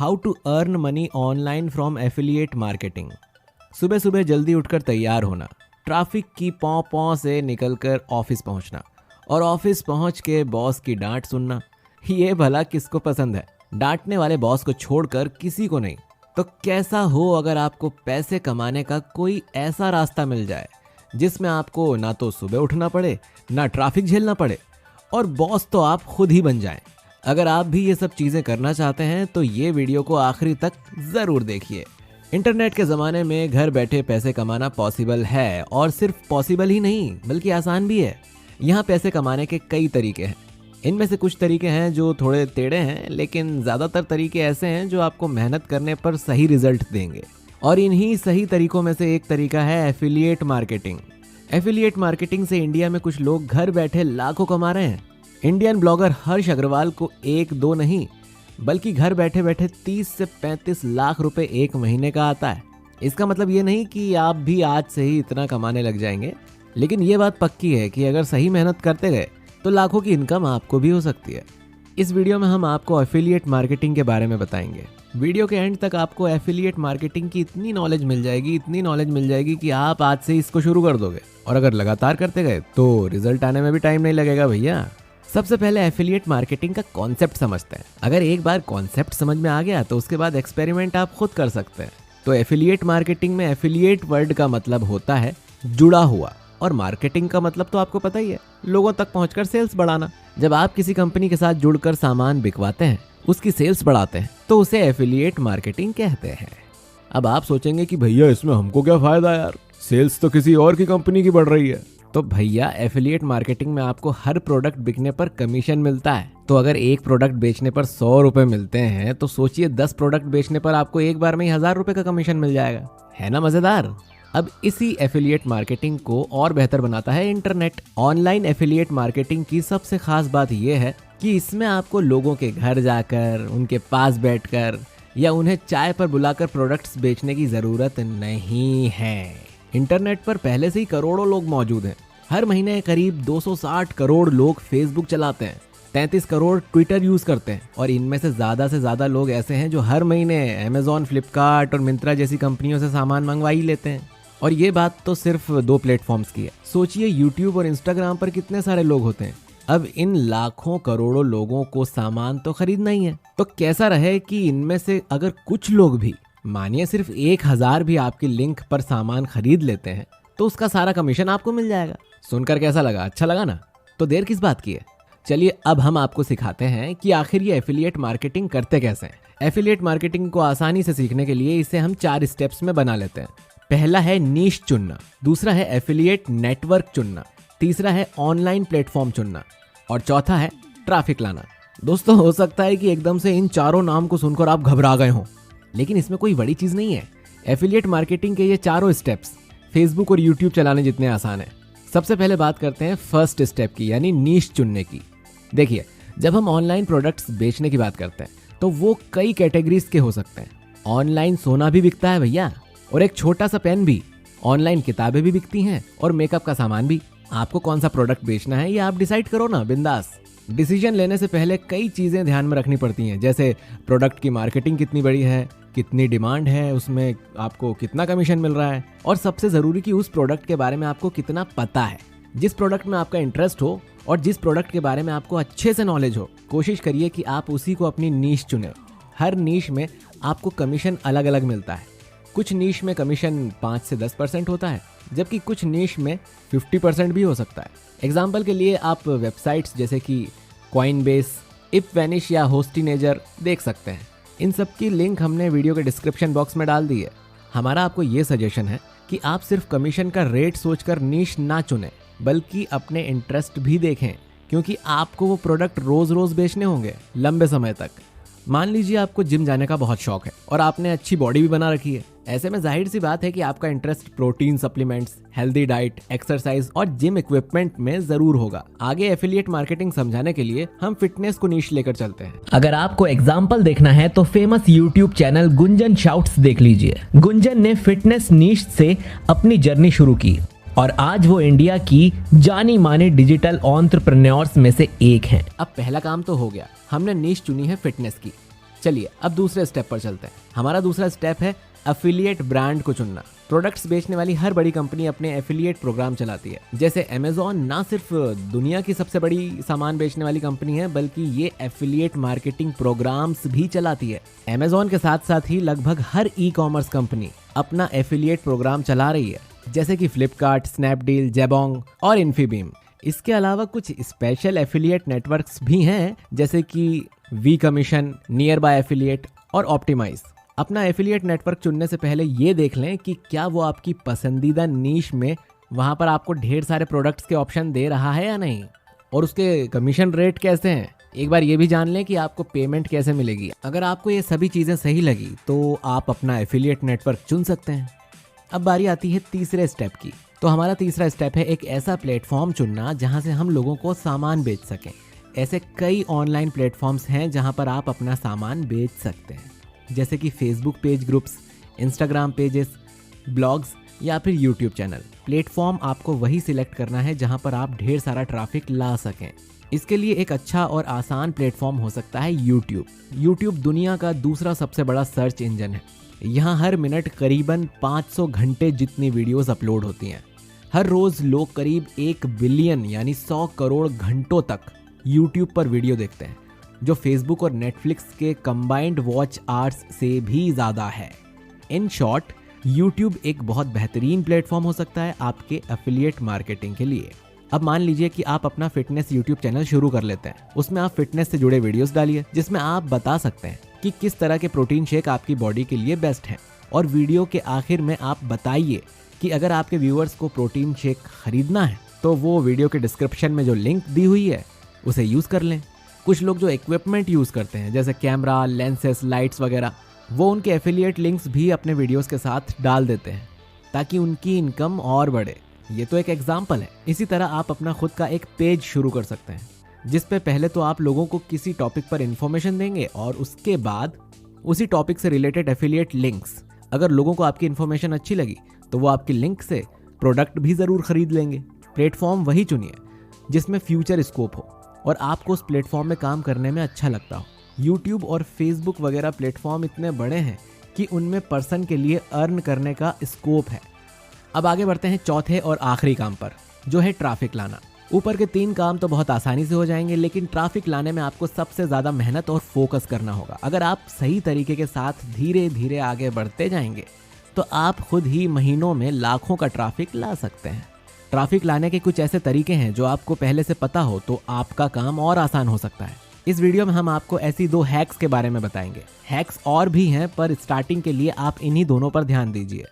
How to earn money online from affiliate marketing. सुबह सुबह जल्दी उठकर तैयार होना, ट्रैफिक की पौ पौ से निकलकर ऑफिस पहुंचना और ऑफिस पहुंच के बॉस की डांट सुनना। ये भला किसको पसंद है? डांटने वाले बॉस को छोड़कर किसी को नहीं। तो कैसा हो अगर आपको पैसे कमाने का कोई ऐसा रास्ता मिल जाए जिसमें आपको ना तो सुबह उठना पड़े, ना ट्रैफिक झेलना पड़े और बॉस तो आप खुद ही बन जाएं। अगर आप भी ये सब चीज़ें करना चाहते हैं तो ये वीडियो को आखिरी तक ज़रूर देखिए। इंटरनेट के ज़माने में घर बैठे पैसे कमाना पॉसिबल है, और सिर्फ पॉसिबल ही नहीं बल्कि आसान भी है। यहाँ पैसे कमाने के कई तरीके हैं। इनमें से कुछ तरीके हैं जो थोड़े टेढ़े हैं, लेकिन ज़्यादातर तरीके ऐसे हैं जो आपको मेहनत करने पर सही रिजल्ट देंगे। और इन्हीं सही तरीकों में से एक तरीका है एफिलिएट मार्केटिंग। एफिलिएट मार्केटिंग से इंडिया में कुछ लोग घर बैठे लाखों कमा रहे हैं। इंडियन ब्लॉगर हर्ष अग्रवाल को एक दो नहीं बल्कि घर बैठे बैठे 30 से 35 लाख रुपए एक महीने का आता है। इसका मतलब ये नहीं कि आप भी आज से ही इतना कमाने लग जाएंगे, लेकिन ये बात पक्की है कि अगर सही मेहनत करते गए तो लाखों की इनकम आपको भी हो सकती है। इस वीडियो में हम आपको एफिलिएट मार्केटिंग के बारे में बताएंगे। वीडियो के एंड तक आपको एफिलिएट मार्केटिंग की इतनी नॉलेज मिल जाएगी कि आप आज से इसको शुरू कर दोगे, और अगर लगातार करते गए तो रिजल्ट आने में भी टाइम नहीं लगेगा भैया। सबसे पहले एफिलिएट मार्केटिंग का कॉन्सेप्ट समझते हैं। अगर एक बार कॉन्सेप्ट समझ में आ गया तो उसके बाद एक्सपेरिमेंट आप खुद कर सकते हैं। तो एफिलिएट मार्केटिंग में एफिलिएट वर्ड का मतलब होता है जुड़ा हुआ, और मार्केटिंग का मतलब तो आपको पता ही है, लोगों तक पहुंचकर सेल्स बढ़ाना। जब आप किसी कंपनी के साथ जुड़कर सामान बिकवाते हैं, उसकी सेल्स बढ़ाते हैं, तो उसे एफिलिएट मार्केटिंग कहते हैं। अब आप सोचेंगे कि भैया इसमें हमको क्या फायदा यार, सेल्स तो किसी और की कंपनी की बढ़ रही है। तो भैया एफिलिएट मार्केटिंग में आपको हर प्रोडक्ट बिकने पर कमीशन मिलता है। तो अगर एक प्रोडक्ट बेचने पर 100 रुपए मिलते हैं तो सोचिए 10 प्रोडक्ट बेचने पर आपको एक बार में ही 1000 रुपए का कमीशन मिल जाएगा। है ना मजेदार? अब इसी एफिलिएट मार्केटिंग को और बेहतर बनाता है इंटरनेट। ऑनलाइन एफिलिएट मार्केटिंग की सबसे खास बात यह है कि इसमें आपको लोगों के घर जाकर, उनके पास बैठकर या उन्हें चाय पर बुलाकर प्रोडक्ट्स बेचने की जरूरत नहीं है। इंटरनेट पर पहले से ही करोड़ों लोग मौजूद हैं। हर महीने करीब 260 करोड़ लोग फेसबुक चलाते हैं, 33 करोड़ ट्विटर यूज करते हैं, और इनमें से ज्यादा लोग ऐसे हैं जो हर महीने अमेजॉन, फ्लिपकार्ट और मिंत्रा जैसी कंपनियों से सामान मंगवा ही लेते हैं। और ये बात तो सिर्फ 2 प्लेटफॉर्म्स की है। सोचिए यूट्यूब और इंस्टाग्राम पर कितने सारे लोग होते हैं। अब इन लाखों करोड़ों लोगों को सामान तो खरीदना ही है, तो कैसा रहे कि इनमें से अगर कुछ लोग भी, मानिए सिर्फ 1000 भी आपकी लिंक पर सामान खरीद लेते हैं तो उसका सारा कमीशन आपको मिल जाएगा। सुनकर कैसा लगा? अच्छा लगा ना? तो देर किस बात की है, चलिए अब हम आपको सिखाते हैं कि आखिर ये एफिलिएट मार्केटिंग करते कैसे हैं। एफिलिएट मार्केटिंग को आसानी से सीखने के लिए इसे हम 4 स्टेप्स में बना लेते हैं। पहला है नीश चुनना, दूसरा है एफिलिएट नेटवर्क चुनना, तीसरा है ऑनलाइन प्लेटफॉर्म चुनना, और चौथा है ट्रैफिक लाना। दोस्तों हो सकता है कि एकदम से इन चारों नाम को सुनकर आप घबरा गए हों, लेकिन इसमें कोई बड़ी चीज नहीं है। एफिलिएट मार्केटिंग के ये चारों स्टेप्स फेसबुक और यूट्यूब चलाने जितने आसान है। सबसे पहले बात करते हैं फर्स्ट स्टेप की, यानी नीश चुनने की। देखिए, जब हम ऑनलाइन प्रोडक्ट्स बेचने की बात करते हैं तो वो कई कैटेगरीज के हो सकते हैं। ऑनलाइन सोना भी बिकता है भैया, और एक छोटा सा पेन भी। ऑनलाइन किताबें भी बिकती हैं, और मेकअप का सामान भी। आपको कौन सा प्रोडक्ट बेचना है ये आप डिसाइड करो ना, बिंदास। डिसीजन लेने से पहले कई चीजें ध्यान में रखनी पड़ती हैं, जैसे प्रोडक्ट की मार्केटिंग कितनी बड़ी है, कितनी डिमांड है, उसमें आपको कितना कमीशन मिल रहा है, और सबसे जरूरी कि उस प्रोडक्ट के बारे में आपको कितना पता है। जिस प्रोडक्ट में आपका इंटरेस्ट हो और जिस प्रोडक्ट के बारे में आपको अच्छे से नॉलेज हो, कोशिश करिए कि आप उसी को अपनी नीश चुने। हर नीश में आपको कमीशन अलग अलग मिलता है। कुछ नीश में कमीशन 5 से 10% होता है, जबकि कुछ नीश में 50% भी हो सकता है। एग्जाम्पल के लिए आप वेबसाइट्स जैसे कि कॉइनबेस, इपवेनिश या होस्टिनेजर देख सकते हैं। इन सब की लिंक हमने वीडियो के डिस्क्रिप्शन बॉक्स में डाल दी है। हमारा आपको ये सजेशन है कि आप सिर्फ कमीशन का रेट सोचकर नीश ना चुनें, बल्कि अपने इंटरेस्ट भी देखें, क्योंकि आपको वो प्रोडक्ट रोज रोज बेचने होंगे लंबे समय तक। मान लीजिए आपको जिम जाने का बहुत शौक है और आपने अच्छी बॉडी भी बना रखी है। ऐसे में जाहिर सी बात है कि आपका interest protein supplements, healthy diet, exercise और जिम इक्विपमेंट में जरूर होगा। आगे एफिलिएट मार्केटिंग समझाने के लिए हम फिटनेस को नीश लेकर चलते हैं। अगर आपको एग्जाम्पल देखना है तो famous YouTube channel Gunjan shouts देख लीजिए। गुंजन ने फिटनेस नीश से अपनी जर्नी शुरू की और आज वो इंडिया की जानी मानी डिजिटल एंटरप्रेन्योर्स में से एक हैं। अब पहला काम तो हो गया, हमने नीश चुनी है फिटनेस की। चलिए अब दूसरे स्टेप पर चलते हैं। हमारा दूसरा स्टेप है एफिलिएट ब्रांड को चुनना। प्रोडक्ट्स बेचने वाली हर बड़ी कंपनी अपने एफिलिएट प्रोग्राम चलाती है। जैसे अमेज़न ना सिर्फ दुनिया की सबसे बड़ी सामान बेचने वाली कंपनी है, बल्कि ये एफिलिएट मार्केटिंग प्रोग्राम्स भी चलाती है। अमेज़न के साथ साथ ही लगभग हर ई कॉमर्स कंपनी अपना एफिलिएट प्रोग्राम चला रही है, जैसे कि फ्लिपकार्ट, स्नैपडील, जेबोंग और इन्फीबीम। इसके अलावा कुछ स्पेशल एफिलिएट नेटवर्क्स भी हैं, जैसे कि V commission, near by affiliate और ऑप्टिमाइज। अपना एफिलिएट नेटवर्क चुनने से पहले ये देख लें कि क्या वो आपकी पसंदीदा नीश में वहाँ पर आपको ढेर सारे प्रोडक्ट्स के ऑप्शन दे रहा है या नहीं, और उसके कमीशन रेट कैसे हैं। एक बार ये भी जान लें कि आपको पेमेंट कैसे मिलेगी। अगर आपको ये सभी चीज़ें सही लगी तो आप अपना एफिलिएट नेटवर्क चुन सकते हैं। अब बारी आती है तीसरे स्टेप की। तो हमारा तीसरा स्टेप है एक ऐसा प्लेटफॉर्म चुनना जहाँ से हम लोगों को सामान बेच सकें। ऐसे कई ऑनलाइन प्लेटफॉर्म्स हैं जहाँ पर आप अपना सामान बेच सकते हैं, जैसे कि Facebook page groups, Instagram pages, blogs या फिर यूट्यूब चैनल। प्लेटफॉर्म आपको वही सिलेक्ट करना है जहाँ पर आप ढेर सारा ट्रैफिक ला सकें। इसके लिए एक अच्छा और आसान प्लेटफॉर्म हो सकता है यूट्यूब। यूट्यूब दुनिया का दूसरा सबसे बड़ा सर्च इंजन है। यहाँ हर मिनट करीबन 500 घंटे जितनी वीडियोस अपलोड होती हैं। हर रोज़ लोग करीब 1 बिलियन यानी 100 करोड़ घंटों तक यूट्यूब पर वीडियो देखते हैं, जो फेसबुक और नेटफ्लिक्स के कंबाइंड वॉच आवर्स से भी ज़्यादा है। इन शॉर्ट, यूट्यूब एक बहुत बेहतरीन प्लेटफॉर्म हो सकता है आपके एफिलिएट मार्केटिंग के लिए। अब मान लीजिए कि आप अपना फिटनेस यूट्यूब चैनल शुरू कर लेते हैं। उसमें आप फिटनेस से जुड़े वीडियोस डालिए, जिसमें आप बता सकते हैं कि किस तरह के प्रोटीन शेक आपकी बॉडी के लिए बेस्ट हैं, और वीडियो के आखिर में आप बताइए कि अगर आपके व्यूअर्स को प्रोटीन शेक खरीदना है तो वो वीडियो के डिस्क्रिप्शन में जो लिंक दी हुई है उसे यूज़ कर लें। कुछ लोग जो इक्विपमेंट यूज़ करते हैं, जैसे कैमरा, लेंसेस, लाइट्स वगैरह, वो उनके एफिलिएट लिंक्स भी अपने वीडियोस के साथ डाल देते हैं ताकि उनकी इनकम और बढ़े। ये तो एक एग्जाम्पल है। इसी तरह आप अपना खुद का एक पेज शुरू कर सकते हैं, जिस पे पहले तो आप लोगों को किसी टॉपिक पर इन्फॉर्मेशन देंगे और उसके बाद उसी टॉपिक से रिलेटेड एफिलिएट लिंक्स। अगर लोगों को आपकी इन्फॉर्मेशन अच्छी लगी तो वो आपकी लिंक से प्रोडक्ट भी ज़रूर खरीद लेंगे। प्लेटफॉर्म वही चुनिए जिसमें फ्यूचर स्कोप हो और आपको उस प्लेटफॉर्म में काम करने में अच्छा लगता हो। यूट्यूब और फेसबुक वगैरह प्लेटफॉर्म इतने बड़े हैं कि उनमें पर्सन के लिए अर्न करने का स्कोप है। अब आगे बढ़ते हैं चौथे और आखिरी काम पर, जो है ट्रैफिक लाना। ऊपर के 3 काम तो बहुत आसानी से हो जाएंगे, लेकिन ट्रैफिक लाने में आपको सबसे ज़्यादा मेहनत और फोकस करना होगा। अगर आप सही तरीके के साथ धीरे धीरे आगे बढ़ते जाएंगे तो आप खुद ही महीनों में लाखों का ट्रैफिक ला सकते हैं। ट्रैफिक लाने के कुछ ऐसे तरीके हैं जो आपको पहले से पता हो तो आपका काम और आसान हो सकता है। इस वीडियो में हम आपको ऐसी 2 हैक्स के बारे में बताएंगे। हैक्स और भी हैं, पर स्टार्टिंग के लिए आप इन्हीं दोनों पर ध्यान दीजिए।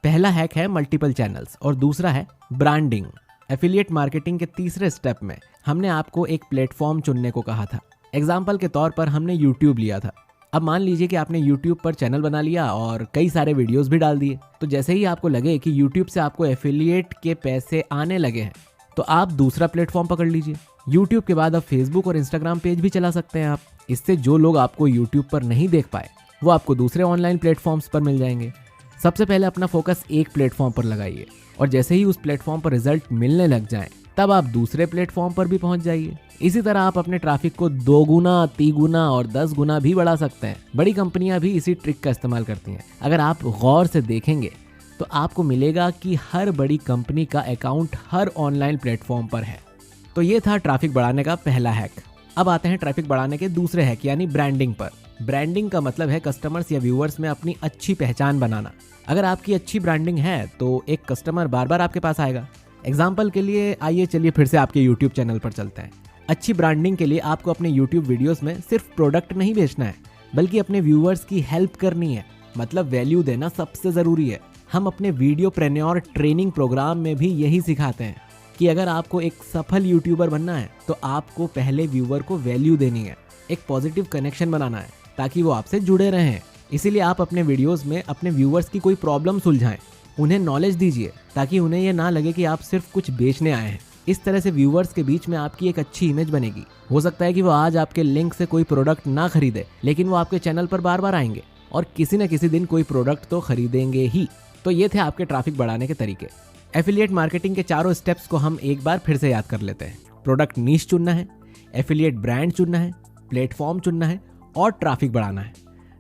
पहला हैक है मल्टीपल चैनल्स और दूसरा है ब्रांडिंग। एफिलिएट मार्केटिंग के तीसरे स्टेप में हमने आपको एक प्लेटफॉर्म चुनने को कहा था। एग्जाम्पल के तौर पर हमने यूट्यूब लिया था। अब मान लीजिए कि आपने यूट्यूब पर चैनल बना लिया और कई सारे वीडियोस भी डाल दिए। तो जैसे ही आपको लगे कि यूट्यूब से आपको एफिलिएट के पैसे आने लगे हैं तो आप दूसरा प्लेटफॉर्म पकड़ लीजिए। यूट्यूब के बाद अब फेसबुक और इंस्टाग्राम पेज भी चला सकते हैं आप। इससे जो लोग आपको यूट्यूब पर नहीं देख पाए वो आपको दूसरे ऑनलाइन प्लेटफॉर्म्स पर मिल जाएंगे। सबसे पहले अपना फोकस एक प्लेटफॉर्म पर लगाइए और जैसे ही उस प्लेटफॉर्म पर रिजल्ट मिलने लग जाएं तब आप दूसरे प्लेटफॉर्म पर भी पहुंच जाइए। इसी तरह आप अपने ट्रैफिक को 2 गुना, 3 गुना और 10 गुना भी बढ़ा सकते हैं। बड़ी कंपनियां भी इसी ट्रिक का इस्तेमाल करती हैं। अगर आप गौर से देखेंगे तो आपको मिलेगा कि हर बड़ी कंपनी का अकाउंट हर ऑनलाइन प्लेटफॉर्म पर है। तो ये था ट्रैफिक बढ़ाने का पहला हैक। अब आते हैं ट्रैफिक बढ़ाने के दूसरे हैक यानी ब्रांडिंग पर। ब्रांडिंग का मतलब है कस्टमर्स या व्यूअर्स में अपनी अच्छी पहचान बनाना। अगर आपकी अच्छी ब्रांडिंग है तो एक कस्टमर बार बार आपके पास आएगा। एग्जाम्पल के लिए आइए चलिए फिर से आपके यूट्यूब चैनल पर चलते हैं। अच्छी ब्रांडिंग के लिए आपको अपने यूट्यूब वीडियोस में सिर्फ प्रोडक्ट नहीं बेचना है, बल्कि अपने व्यूअर्स की हेल्प करनी है। मतलब वैल्यू देना सबसे ज़रूरी है। हम अपने वीडियोप्रेन्योर ट्रेनिंग प्रोग्राम में भी यही सिखाते हैं कि अगर आपको एक सफल यूट्यूबर बनना है तो आपको पहले व्यूअर को वैल्यू देनी है, एक पॉजिटिव कनेक्शन बनाना है ताकि वो आपसे जुड़े रहें। इसीलिए आप अपने वीडियोस में अपने व्यूअर्स की कोई प्रॉब्लम सुलझाएं, उन्हें नॉलेज दीजिए ताकि उन्हें यह ना लगे कि आप सिर्फ कुछ बेचने आए हैं। इस तरह से व्यूअर्स के बीच में आपकी एक अच्छी इमेज बनेगी। हो सकता है कि वो आज आपके लिंक से कोई प्रोडक्ट ना खरीदे, लेकिन वो आपके चैनल पर बार बार आएंगे और किसी न किसी दिन कोई प्रोडक्ट तो खरीदेंगे ही। तो ये थे आपके ट्रैफिक बढ़ाने के तरीके। एफिलिएट मार्केटिंग के चारों स्टेप्स को हम एक बार फिर से याद कर लेते हैं। प्रोडक्ट नीश चुनना है, एफिलिएट ब्रांड चुनना है, प्लेटफॉर्म चुनना है और ट्रैफिक बढ़ाना है।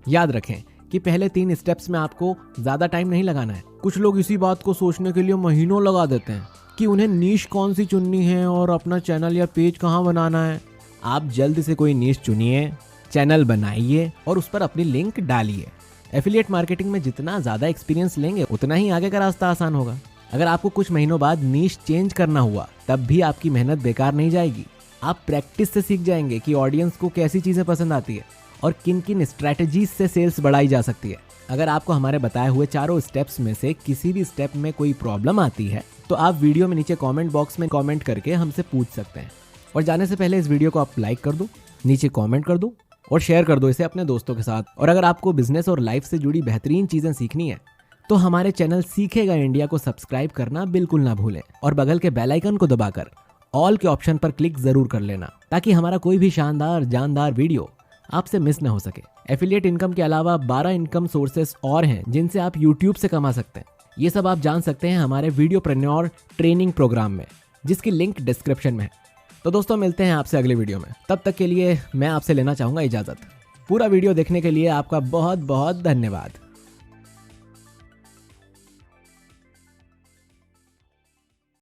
याद रखें कि पहले 3 स्टेप्स में आपको ज़्यादा टाइम नहीं लगाना है। कुछ लोग इसी बात को सोचने के लिए महीनों लगा देते हैं कि उन्हें नीश कौन सी चुननी है और अपना चैनल या पेज कहाँ बनाना है। आप जल्द से कोई नीश चुनिए, चैनल बनाइए और उस पर अपनी लिंक डालिए। एफिलिएट मार्केटिंग में जितना ज़्यादा एक्सपीरियंस लेंगे उतना ही आगे का रास्ता आसान होगा। अगर आपको कुछ महीनों बाद नीश चेंज करना हुआ तब भी आपकी मेहनत बेकार नहीं जाएगी। आप प्रैक्टिस से सीख जाएंगे कि ऑडियंस को कैसी चीज़ें पसंद आती है और किन किन स्ट्रैटेजीज से सेल्स बढ़ाई जा सकती है। अगर आपको हमारे बताए हुए चारों स्टेप्स में से किसी भी स्टेप में कोई प्रॉब्लम आती है तो आप वीडियो में नीचे कमेंट बॉक्स में कमेंट करके हमसे पूछ सकते हैं। और जाने से पहले इस वीडियो को आप लाइक कर दो, नीचे कमेंट कर दो और शेयर कर दो इसे अपने दोस्तों के साथ। और अगर आपको बिजनेस और लाइफ से जुड़ी बेहतरीन चीज़ें सीखनी है तो हमारे चैनल सीखेगा इंडिया को सब्सक्राइब करना बिल्कुल ना भूलें और बगल के बेल आइकन को दबाकर ऑल के ऑप्शन पर क्लिक जरूर कर लेना ताकि हमारा कोई भी शानदार जानदार वीडियो आपसे मिस ना हो सके। एफिलिएट इनकम के अलावा 12 इनकम सोर्सेस और हैं जिनसे आप YouTube से कमा सकते हैं। ये सब आप जान सकते हैं हमारे वीडियोप्रेन्योर ट्रेनिंग प्रोग्राम में, जिसकी लिंक डिस्क्रिप्शन में है। तो दोस्तों मिलते हैं आपसे अगले वीडियो में। तब तक के लिए मैं आपसे लेना चाहूँगा इजाज़त। पूरा वीडियो देखने के लिए आपका बहुत बहुत धन्यवाद।